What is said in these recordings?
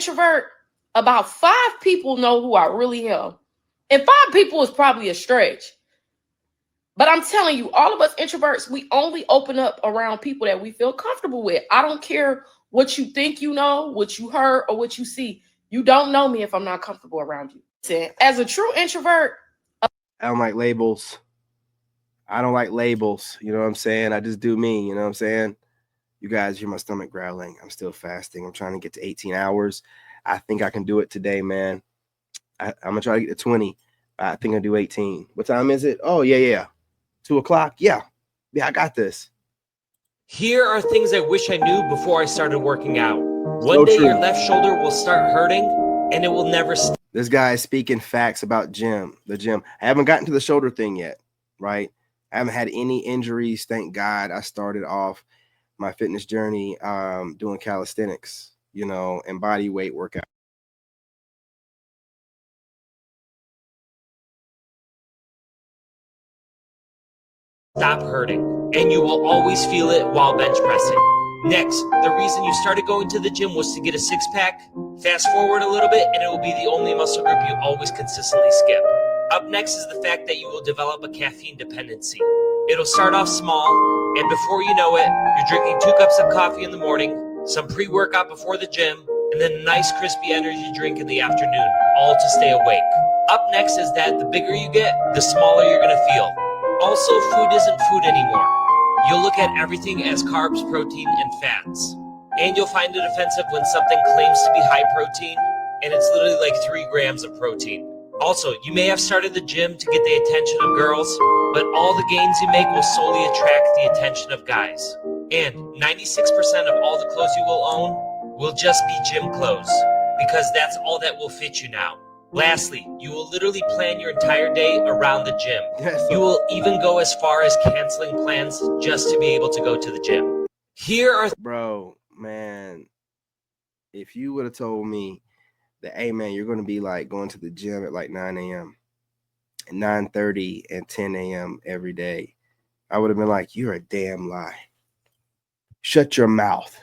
Introvert, about 5 people know who I really am. And 5 people is probably a stretch. But I'm telling you, all of us introverts, we only open up around people that we feel comfortable with. I don't care what you think you know, what you heard, or what you see. You don't know me if I'm not comfortable around you. As a true introvert, I don't like labels. I don't like labels. You know what I'm saying? I just do me. You know what I'm saying? You guys hear my stomach growling. I'm still fasting. I'm trying to get to 18 hours. I think I can do it today, man. I'm going to try to get to 20. I think I'll do 18. What time is it? Oh, yeah. 2 o'clock? Yeah, I got this. Here are things I wish I knew before I started working out. One day your left shoulder will start hurting and it will never stop. This guy is speaking facts about the gym. I haven't gotten to the shoulder thing yet, right? I haven't had any injuries, thank God. I started off my fitness journey doing calisthenics, and body weight workout. Stop hurting, and you will always feel it while bench pressing. Next, the reason you started going to the gym was to get a six-pack. Fast forward a little bit, and it will be the only muscle group you always consistently skip. Up next is the fact that you will develop a caffeine dependency. It'll start off small, and before you know it, you're drinking 2 cups of coffee in the morning, some pre-workout before the gym, and then a nice crispy energy drink in the afternoon, all to stay awake. Up next is that the bigger you get, the smaller you're going to feel. Also, food isn't food anymore. You'll look at everything as carbs, protein, and fats. And you'll find it offensive when something claims to be high protein, and it's literally like 3 grams of protein. Also, you may have started the gym to get the attention of girls, but all the gains you make will solely attract the attention of guys. And 96% of all the clothes you will own will just be gym clothes, because that's all that will fit you now. Lastly, you will literally plan your entire day around the gym. You will even go as far as canceling plans just to be able to go to the gym. Here are... Bro, man, if you would have told me that, hey, man, you're going to be like going to the gym at like 9 a.m. and 9:30 and 10 a.m. every day, I would have been like, you're a damn lie. Shut your mouth.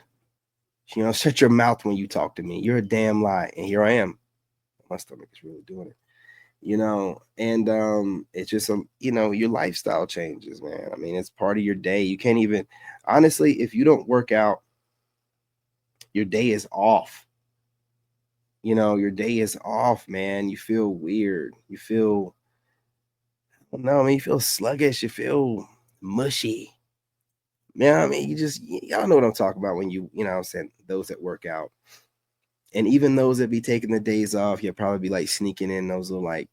Shut your mouth when you talk to me. You're a damn lie. And here I am. My stomach is really doing it, and it's just your lifestyle changes, man. I mean, it's part of your day. You can't even, honestly, if you don't work out, your day is off. Your day is off, man. You feel weird. You feel, you feel sluggish. You feel mushy. Man, I mean, y'all know what I'm talking about when I'm saying, those that work out. And even those that be taking the days off, you'll probably be like sneaking in those little like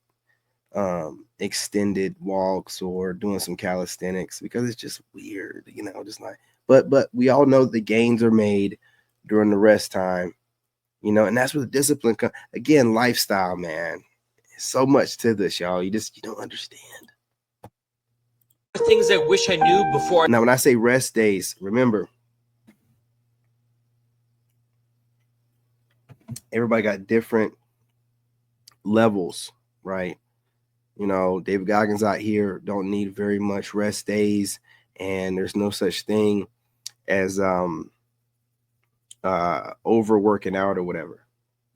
extended walks or doing some calisthenics because it's just weird, just like, but we all know the gains are made during the rest time, and that's where the discipline comes. Again, lifestyle, man. So much to this, y'all. You don't understand. Things I wish I knew before. Now, when I say rest days, remember, everybody got different levels, right? David Goggins out here don't need very much rest days, and there's no such thing as overworking out or whatever,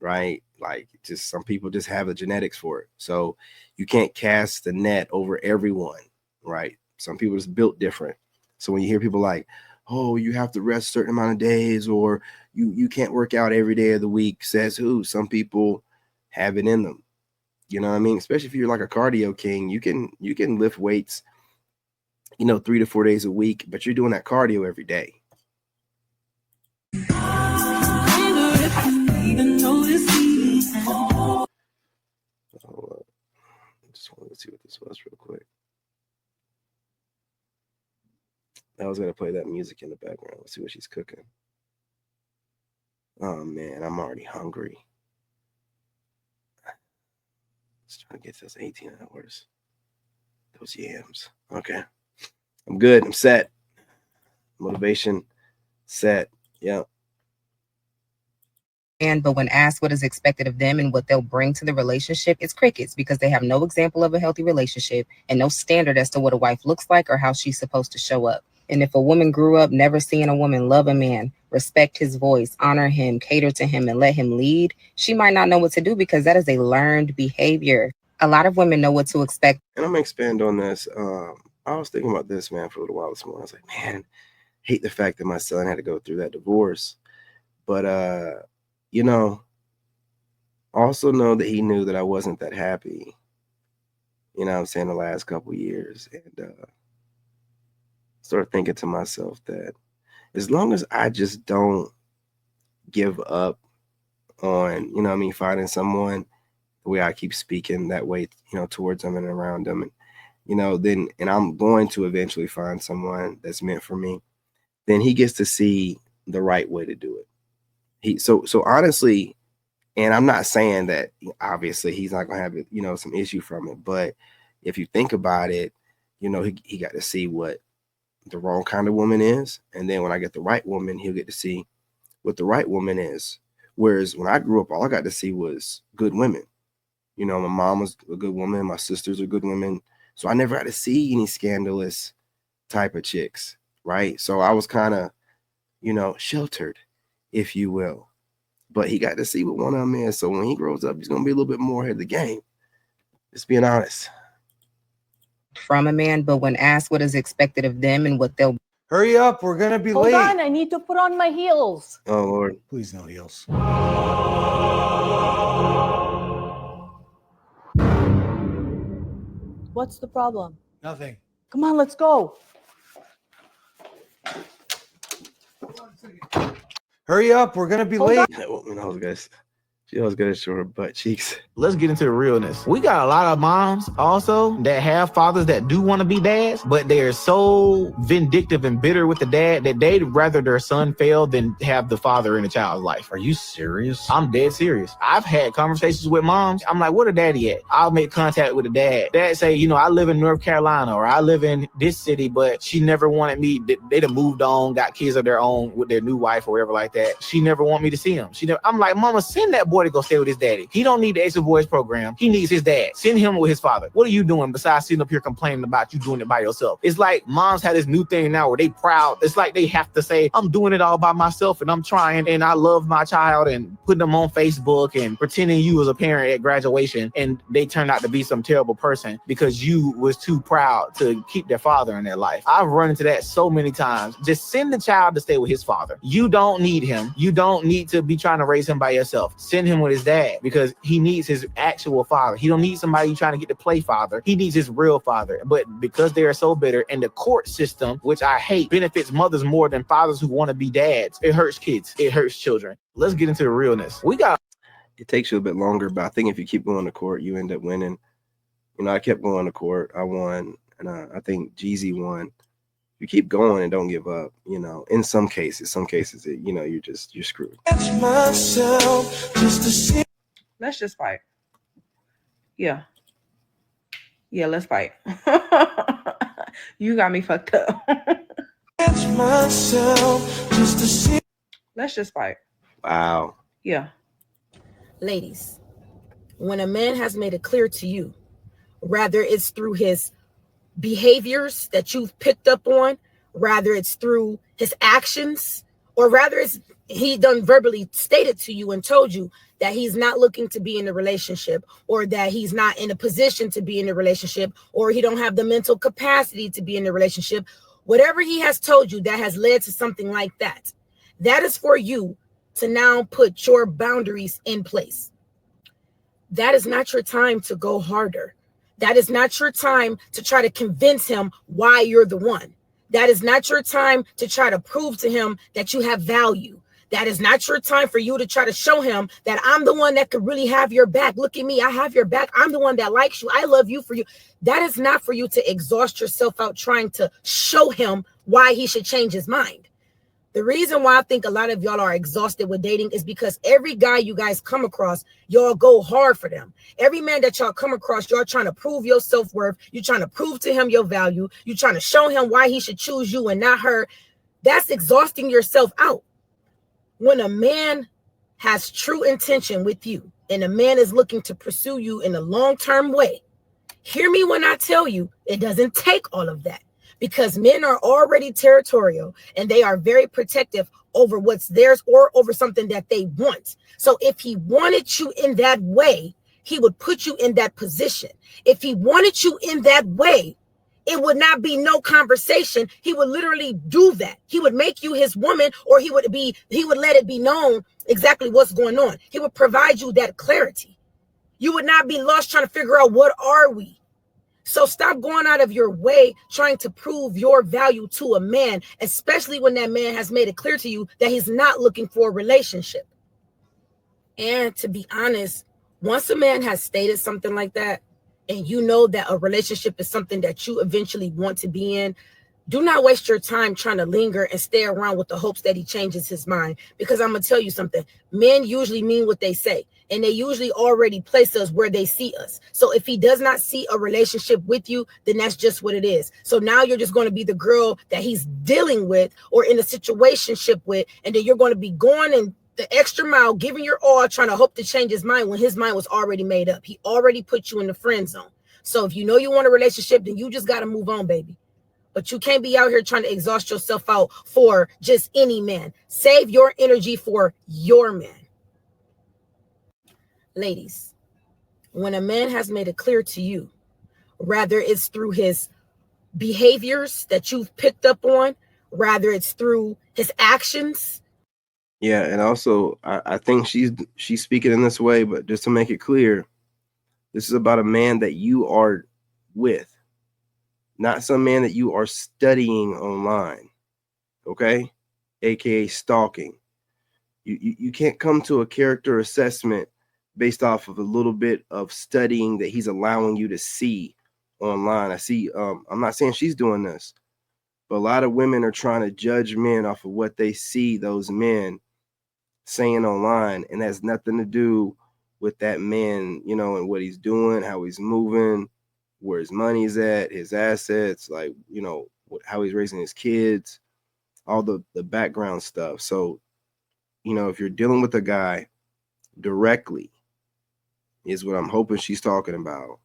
right? Like, just some people just have the genetics for it. So you can't cast the net over everyone, right? Some people just built different. So when you hear people like, oh, you have to rest a certain amount of days, or you can't work out every day of the week, says who? Some people have it in them. You know what I mean? Especially if you're like a cardio king, you can lift weights, 3 to 4 days a week, but you're doing that cardio every day. Just wanted to see what this was real quick. I was going to play that music in the background. Let's see what she's cooking. Oh, man, I'm already hungry. Let's try to get those 18 hours. Those yams. Okay. I'm good. I'm set. Motivation set. Yep. But when asked what is expected of them and what they'll bring to the relationship, it's crickets, because they have no example of a healthy relationship and no standard as to what a wife looks like or how she's supposed to show up. And if a woman grew up never seeing a woman love a man, respect his voice, honor him, cater to him, and let him lead, she might not know what to do because that is a learned behavior. A lot of women know what to expect. And I'm going to expand on this. I was thinking about this, man, for a little while this morning. I was like, man, hate the fact that my son had to go through that divorce. But, you know, also know that he knew that I wasn't that happy, you know what I'm saying, the last couple of years. And started thinking to myself that as long as I just don't give up on, you know what I mean, finding someone the way I keep speaking that way, you know, towards them and around them, and, you know, then, and I'm going to eventually find someone that's meant for me, then he gets to see the right way to do it. So honestly, and I'm not saying that obviously he's not going to have, you know, some issue from it, but if you think about it, you know, he got to see what the wrong kind of woman is. And then when I get the right woman, he'll get to see what the right woman is. Whereas when I grew up, all I got to see was good women. You know, my mom was a good woman. My sisters are good women. So I never had to see any scandalous type of chicks, right? So I was kind of, you know, sheltered, if you will. But he got to see what one of them is. So when he grows up, he's going to be a little bit more ahead of the game. Just being honest. From a man, but when asked what is expected of them and what they'll Hurry up, we're gonna be late. Hold on, I need to put on my heels. Oh, Lord. Please no heels. What's the problem? Nothing. Come on, let's go. Hurry up, we're gonna be Hold late. That woman always got, she always got to show her butt cheeks. Let's get into the realness. We got a lot of moms also that have fathers that do want to be dads, but they're so vindictive and bitter with the dad that they'd rather their son fail than have the father in a child's life. Are you serious? I'm dead serious. I've had conversations with moms. I'm like, where the daddy at? I'll make contact with the dad. Dad say, you know, I live in North Carolina or I live in this city, but she never wanted me. They'd have moved on, got kids of their own with their new wife or whatever like that. She never want me to see him. I'm like, mama, send that boy to go stay with his daddy. He don't need the Ace of Boys program. He needs his dad. Send him with his father. What are you doing besides sitting up here complaining about you doing it by yourself? It's like moms have this new thing now where they proud. It's like they have to say, I'm doing it all by myself and I'm trying and I love my child, and putting them on Facebook and pretending you was a parent at graduation and they turned out to be some terrible person because you was too proud to keep their father in their life. I've run into that so many times. Just send the child to stay with his father. You don't need him. You don't need to be trying to raise him by yourself. Send him with his dad because he needs his actual father. He don't need somebody trying to get to play father. He needs his real father. But because they are so bitter, and the court system, which I hate, benefits mothers more than fathers who want to be dads. It hurts kids. It hurts children. Let's get into the realness. It takes you a bit longer, but I think if you keep going to court, you end up winning. You know, I kept going to court. I won, and I think Jeezy won. You keep going and don't give up. You know, in some cases, you know, you're screwed. Let's just fight. Yeah, let's fight. You got me fucked up. Let's just fight. Wow. Yeah. Ladies, when a man has made it clear to you, rather it's through his behaviors that you've picked up on, rather it's through his actions, or rather it's he done verbally stated to you and told you that he's not looking to be in a relationship, or that he's not in a position to be in a relationship, or he don't have the mental capacity to be in a relationship, whatever he has told you that has led to something like that, that is for you to now put your boundaries in place. That is not your time to go harder. That is not your time to try to convince him why you're the one. That is not your time to try to prove to him that you have value. That is not your time for you to try to show him that I'm the one that could really have your back. Look at me. I have your back. I'm the one that likes you. I love you for you. That is not for you to exhaust yourself out trying to show him why he should change his mind. The reason why I think a lot of y'all are exhausted with dating is because every guy you guys come across, y'all go hard for them. Every man that y'all come across, y'all trying to prove your self-worth. You're trying to prove to him your value. You're trying to show him why he should choose you and not her. That's exhausting yourself out. When a man has true intention with you and a man is looking to pursue you in a long-term way, hear me when I tell you, it doesn't take all of that. because men are already territorial and they are very protective over what's theirs or over something that they want. So if he wanted you in that way, he would put you in that position. If he wanted you in that way, it would not be no conversation. He would literally do that. He would make you his woman, or he would let it be known exactly what's going on. He would provide you that clarity. You would not be lost trying to figure out what are we. So stop going out of your way trying to prove your value to a man, especially when that man has made it clear to you that he's not looking for a relationship. And to be honest, once a man has stated something like that, and you know that a relationship is something that you eventually want to be in, do not waste your time trying to linger and stay around with the hopes that he changes his mind. Because I'm going to tell you something. Men usually mean what they say, and they usually already place us where they see us. So if he does not see a relationship with you, then that's just what it is. So now you're just going to be the girl that he's dealing with or in a situationship with, and then you're going to be going and the extra mile, giving your all, trying to hope to change his mind when his mind was already made up. He already put you in the friend zone. So if you know you want a relationship, then you just got to move on, baby. But you can't be out here trying to exhaust yourself out for just any man. Save your energy for your man. Ladies, when a man has made it clear to you, rather it's through his behaviors that you've picked up on, rather it's through his actions. Yeah, and also I think she's speaking in this way, but just to make it clear, this is about a man that you are with, not some man that you are studying online, okay? AKA stalking. You can't come to a character assessment based off of a little bit of studying that he's allowing you to see online. I see, I'm not saying she's doing this, but a lot of women are trying to judge men off of what they see those men saying online, and has nothing to do with that man, you know, and what he's doing, how he's moving, where his money's at, his assets, like, you know, how he's raising his kids, all the background stuff. So, you know, if you're dealing with a guy directly, is what I'm hoping she's talking about.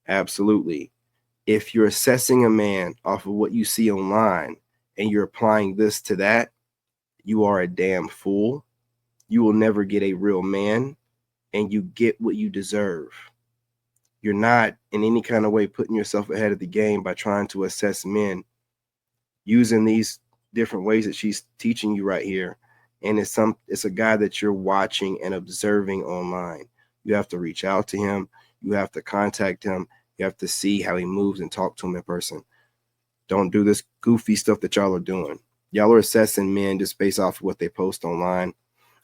Absolutely. If you're assessing a man off of what you see online and you're applying this to that, you are a damn fool. You will never get a real man, and you get what you deserve. You're not in any kind of way putting yourself ahead of the game by trying to assess men using these different ways that she's teaching you right here. And it's a guy that you're watching and observing online. You have to reach out to him. You have to contact him. You have to see how he moves and talk to him in person. Don't do this goofy stuff that y'all are doing. Y'all are assessing men just based off of what they post online,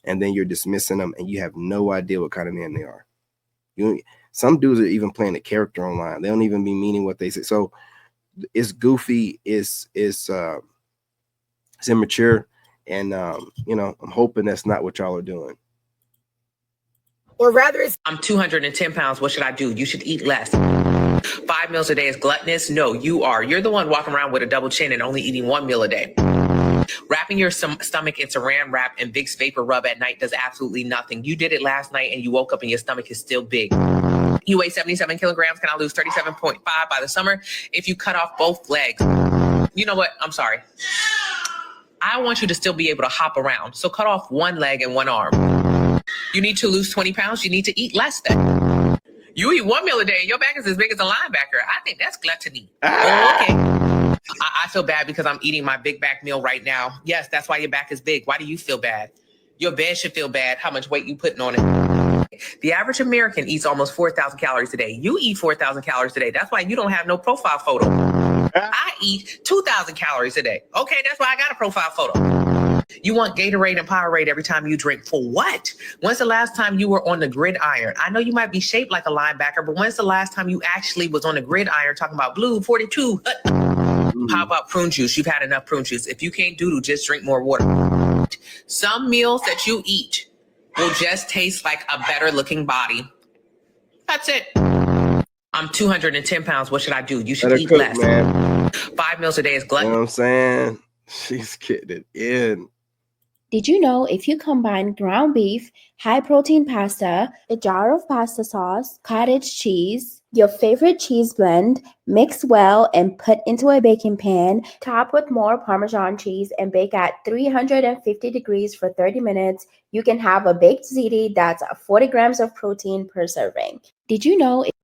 and then you're dismissing them, and you have no idea what kind of man they are. Some dudes are even playing a character online. They don't even be meaning what they say. So it's goofy, it's immature, and you know, I'm hoping that's not what y'all are doing. Or rather it's, I'm 210 pounds. What should I do? You should eat less. 5 meals a day is gluttonous? No, you are. You're the one walking around with a double chin and only eating 1 meal a day. Wrapping your stomach in saran wrap and Vicks Vapor Rub at night does absolutely nothing. You did it last night and you woke up and your stomach is still big. You weigh 77 kilograms. Can I lose 37.5 by the summer if you cut off both legs? You know what? I'm sorry. I want you to still be able to hop around. So cut off one leg and one arm. You need to lose 20 pounds. You need to eat less then. You eat 1 meal a day and your back is as big as a linebacker. I think that's gluttony. Oh, okay. I feel bad because I'm eating my big back meal right now. Yes, that's why your back is big. Why do you feel bad? Your bed should feel bad. How much weight you putting on it? The average American eats almost 4,000 calories a day. You eat 4,000 calories a day. That's why you don't have no profile photo. I eat 2,000 calories a day. Okay, that's why I got a profile photo. You want Gatorade and Powerade every time you drink. For what? When's the last time you were on the gridiron? I know you might be shaped like a linebacker, but when's the last time you actually was on the gridiron talking about blue 42? How about prune juice? You've had enough prune juice. If you can't doodle, just drink more water. Some meals that you eat will just taste like a better looking body. That's it. I'm 210 pounds. What should I do? You should eat less. Man. 5 meals a day is glutton. You know what I'm saying? She's getting it in. Did you know if you combine ground beef, high-protein pasta, a jar of pasta sauce, cottage cheese, your favorite cheese blend, mix well and put into a baking pan, top with more Parmesan cheese and bake at 350 degrees for 30 minutes, you can have a baked ziti that's 40 grams of protein per serving. Did you know